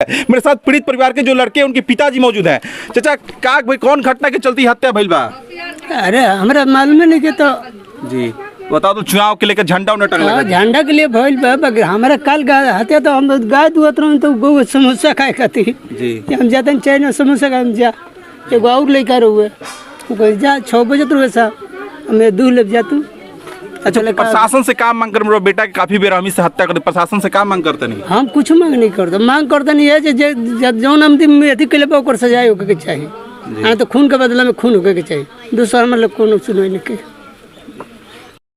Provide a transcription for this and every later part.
है। मेरे साथ पीड़ित परिवार के जो लड़के उनके पिताजी मौजूद हैं। चाचा का भाई कौन घटना के चलती हत्या भइल बा? अरे हमरा मालूम नहीं के तो जी बता दो, चुनाव के लेकर झंडा उन्हें टंगा झंडा के लिए भइल बा। हमारा कल हत्या तो हम गाय दुहत रहो तो गो समोसा खाए खातिर जी हम जाते हैं चाय समोसा खा जा एगो और लेकर हुए जा 6 बजे तो सा मैं दूध ले जातू। अच्छा प्रशासन से काम मांग कर मेरा बेटा के काफी बेरहमी से हत्या कर, प्रशासन से काम मांग करते नहीं? हम कुछ मांग नहीं करते, मांग करते नहीं है जौन हम अथी के लिए ओकर सजाए होके चाहिए। हाँ तो खून के बदला में खून होके के चाहिए, दूसरा मतलब खून सुनवाई नहीं के।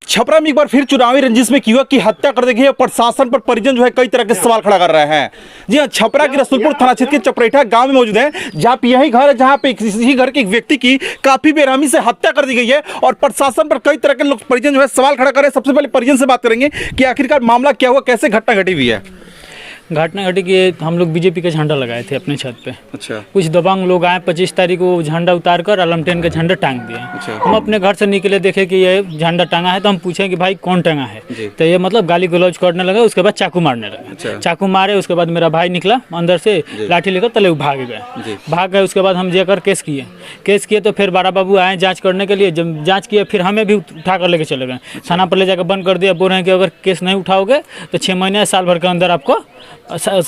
छपरा में एक बार फिर चुनावी रंजिश में युवक की हत्या कर दी गई। प्रशासन पर परिजन जो है कई तरह के सवाल खड़ा कर रहे हैं। जी हाँ, छपरा के रसूलपुर थाना क्षेत्र के चपरेठा गांव में मौजूद है, जहां पे यही घर है जहां पे इसी घर के एक व्यक्ति की काफी बेरहमी से हत्या कर दी गई है और प्रशासन पर कई तरह के लोग परिजन जो है सवाल खड़ा कर रहे हैं। सबसे पहले परिजन से बात करेंगे कि आखिरकार मामला क्या हुआ, कैसे घटना घटी हुई है। घटना घटी कि हम लोग बीजेपी का झंडा लगाए थे अपने छत पे। अच्छा। कुछ दबंग लोग आए, 25 तारीख को झंडा उतार कर अलमटेन का झंडा टांग दिए। अच्छा। हम अपने घर से निकले, देखे कि ये झंडा टांगा है तो हम पूछे कि भाई कौन टांगा है, तो ये मतलब गाली गलौज करने लगा। उसके बाद चाकू मारने लगा। अच्छा। चाकू मारे, उसके बाद मेरा भाई निकला अंदर से लाठी लेकर, तले भाग गए। उसके बाद हम जाकर केस किए तो फिर बड़ा बाबू आए जाँच करने के लिए। जब जाँच किए फिर हमें भी उठा कर लेके चले गए थाना पर, ले जाकर बंद कर दिया। बोल रहे हैं कि अगर केस नहीं उठाओगे तो 6 महीने साल भर के अंदर आपको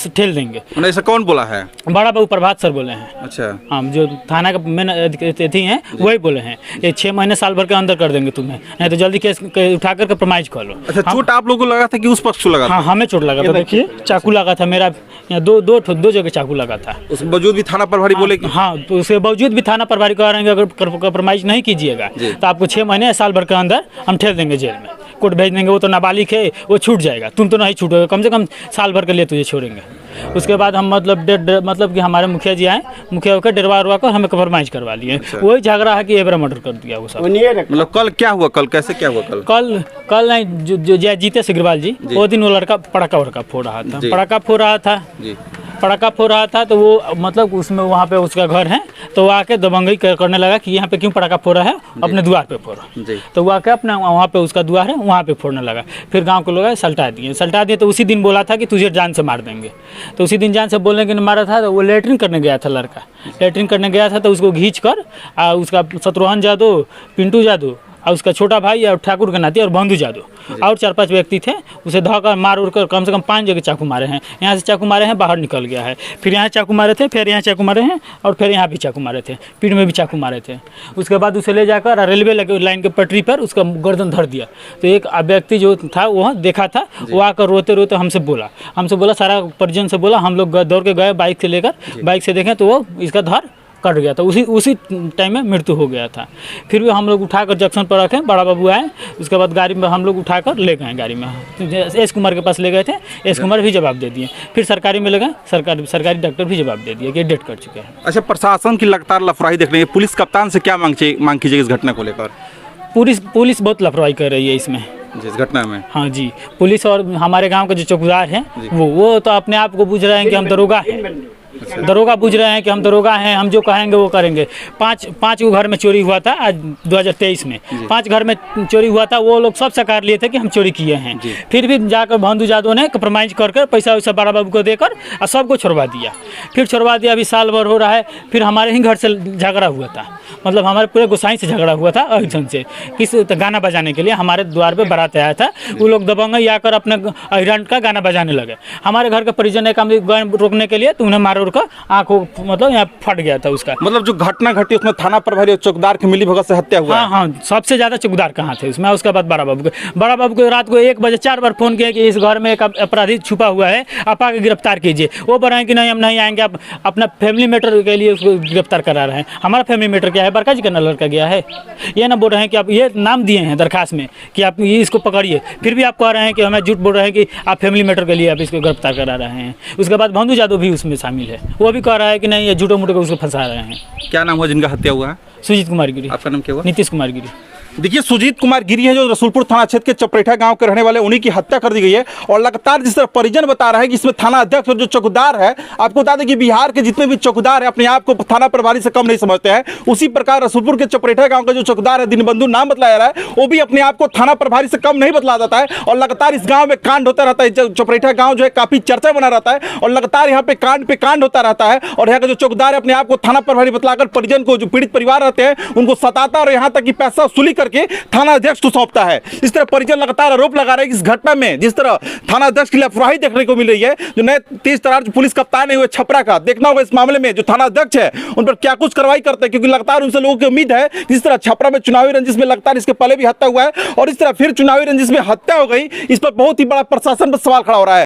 ठेल देंगे। ऐसा कौन बोला है? बड़ा बाबू प्रभात सर बोले हैं। अच्छा। हम जो थाना का मेन अतिथि हैं वही बोले हैं ये 6 महीने साल भर के अंदर कर देंगे तुम्हें, नहीं तो जल्दी केस उठा करके प्रमाइज कर लो। अच्छा, चोट आप लोगों को लगा था कि उस पक्ष को लगा था? हाँ, हमें चोट लगा था। देखिए चाकू लगा था मेरा, यहाँ दो जगह चाकू लगा था। उसके बावजूद भी थाना प्रभारी बोले कि हाँ, तो उसके बावजूद भी थाना प्रभारी कह रहे हैं कि अगर कंप्रोमाइज नहीं कीजिएगा तो आपको 6 महीने साल भर के अंदर हम ठेल देंगे जेल में, कोर्ट भेज देंगे। वो तो नाबालिग है, वो छूट जाएगा, तुम तो नहीं छूटोगे, कम से कम साल भर के लिए तुझे छोड़ेंगे। उसके बाद हम मतलब कि हमारे मुखिया जी आए, मुखिया होकर डरवा कर हमें कंप्रोमाइज करवा लिए। वही झगड़ा है कि एबरा मर्डर कर दिया वो सब। मतलब कल क्या हुआ, कल कैसे क्या हुआ? कल नहीं, जो जीते सिग्रीवाल जी, वो दिन वो लड़का पटाखा फोड़ रहा था। तो वो मतलब उसमें वहाँ पे उसका घर है, तो वो आके दबंगई करने लगा कि यहाँ पे क्यों पटाखा फोड़ रहा है, अपने द्वार पे फोड़। तो वो आके अपना वहाँ पे उसका द्वार है वहाँ पे फोड़ने लगा। फिर गांव के लोग सल्टा दिए। तो उसी दिन बोला था कि तुझे जान से मार देंगे। तो उसी दिन जान से बोलने के मारा था। तो वो लेटरिन करने गया था, लड़का लेटरिन करने गया था। तो उसको खींच कर उसका शत्रुघ्न जादव, पिंटू जादव और उसका छोटा भाई और ठाकुर के नाती और बंधु जादव और 4-5 व्यक्ति थे, उसे धोकर मार उड़ कर कम से कम 5 जगह चाकू मारे हैं। यहाँ से चाकू मारे हैं, बाहर निकल गया है। फिर यहाँ चाकू मारे थे, फिर यहाँ चाकू मारे हैं और फिर यहाँ भी चाकू मारे थे, पीठ में भी चाकू मारे थे। उसके बाद उसे ले जाकर रेलवे लाइन के पटरी पर उसका गर्दन धर दिया। तो एक व्यक्ति जो था वो देखा था, वो आकर रोते रोते हमसे बोला, सारा परिजन से बोला। हम लोग दौड़ के गए बाइक से लेकर, बाइक से देखें तो वो इसका धर कट गया था। उसी टाइम में मृत्यु हो गया था। फिर भी हम लोग उठाकर जंक्शन पर रखे, बड़ा बाबू आए। उसके बाद गाड़ी में हम लोग उठाकर ले गए, गाड़ी में एस कुमार के पास ले गए थे। एस कुमार भी जवाब दे दिए। फिर सरकारी में ले गए, सरकारी डॉक्टर भी जवाब दे दिए कि डेथ कर चुके हैं। अच्छा, प्रशासन की लगातार लापरवाही देख रही है, पुलिस कप्तान से क्या मांग कीजिएगा इस घटना को लेकर? पुलिस बहुत लापरवाही कर रही है इसमें, जिस घटना में। हाँ जी, पुलिस और हमारे गाँव के जो चौकीदार हैं वो तो अपने आप को बूझ रहे हैं कि हम दरोगा हैं। दरोगा बुझ रहे हैं कि हम दरोगा हैं, हम जो कहेंगे वो करेंगे। 5 को घर में चोरी हुआ था आज 2023 में, 5 घर में चोरी हुआ था। वो लोग सब साकार लिए थे कि हम चोरी किए हैं। फिर भी जाकर बंधु जादव ने कंप्रोमाइज कर पैसा वैसा बड़ा बाबू को देकर और सबको छुड़वा दिया। अभी साल भर हो रहा है। फिर हमारे ही घर से झगड़ा हुआ था, मतलब हमारे पूरे गोसाई से झगड़ा हुआ था अहिरन से, किस गाना बजाने के लिए हमारे द्वार पे बारात आया था। वो लोग दबंग आकर अपने अहिरन का गाना बजाने लगे। हमारे घर के परिजन ने काम रोकने के लिए तो उन्हें मार उड़कर आंखों मतलब यहाँ फट गया था उसका। मतलब जो घटना घटी उसमें थाना प्रभारी और चौकीदार की मिलीभगत से हत्या हुआ। हाँ, सबसे ज्यादा चौकीदार कहाँ थे उसमें। उसके बाद बड़ा बाबू को रात को 1 बजे 4 बार फोन किया कि इस घर में एक अपराधी छुपा हुआ है, आप आके गिरफ्तार कीजिए। वो बोल रहे हैं कि नहीं हम नहीं आएंगे, आप अपना फैमिली मैटर के लिए उसको गिरफ्तार करा रहे हैं। हमारा फैमिली मैटर क्या है, बरका जी का लड़का गया है। ये ना बोल रहे हैं कि आप ये नाम दिए हैं दरखास्त में कि आप ये इसको पकड़िए, फिर भी आप कह रहे हैं कि हमें झूठ बोल रहे हैं कि आप फैमिली मैटर के लिए आप इसको गिरफ्तार करा रहे हैं। उसके बाद बंधु जादव भी उसमें शामिल है, वो भी कह रहा है कि नहीं ये झूठो मूठो को उसको फंसा रहे हैं। क्या नाम हुआ जिनका हत्या हुआ है? सुजीत कुमार गिरी। आपका नाम क्या हुआ? नीतीश कुमार गिरी। देखिए सुजीत कुमार गिरी है जो रसूलपुर थाना क्षेत्र के चपरेठा गांव के रहने वाले, उन्हीं की हत्या कर दी गई है। और लगातार जिस तरह परिजन बता रहा है कि इसमें थाना अध्यक्ष और जो चौकीदार है, आपको बता दें कि बिहार के जितने भी चौकीदार है अपने आप को थाना प्रभारी से कम नहीं समझते हैं। उसी प्रकार रसूलपुर के चपरेठा गांव का जो चौकीदार है दीनबंधु नाम बतलाया रहा है, वो भी अपने आप को थाना प्रभारी से कम नहीं बतला जाता है। और लगातार इस गाँव में कांड होता रहता है। चपरेठा गाँव जो है काफी चर्चा बना रहता है और लगातार यहाँ पे कांड होता रहता है। और यहाँ का जो चौकीदार है अपने आप को थाना प्रभारी बतलाकर परिजन को, जो पीड़ित परिवार रहते हैं, उनको सताता और यहाँ तक कि पैसा वसूली करके थाना अध्यक्ष को सौंपता है। इस तरह परिजन लगातार आरोप लगा रहे हैं कि इस घटना में जिस तरह थाना अध्यक्ष की लापरवाही देखने को मिल रही है, जो नए तेज तर्रार पुलिस कप्तान है हुए छपरा का, देखना होगा इस मामले में जो थाना अध्यक्ष है उन पर क्या कुछ कार्रवाई करते हैं, क्योंकि लगातार उनसे लोगों की उम्मीद है कि जिस तरह छपरा में चुनावी रंजिश में लगातार इसके पहले भी हत्या हुआ है और इस तरह फिर चुनावी रंजिश में हत्या हो गई, इस पर बहुत ही बड़ा प्रशासन पर सवाल खड़ा हो रहा है।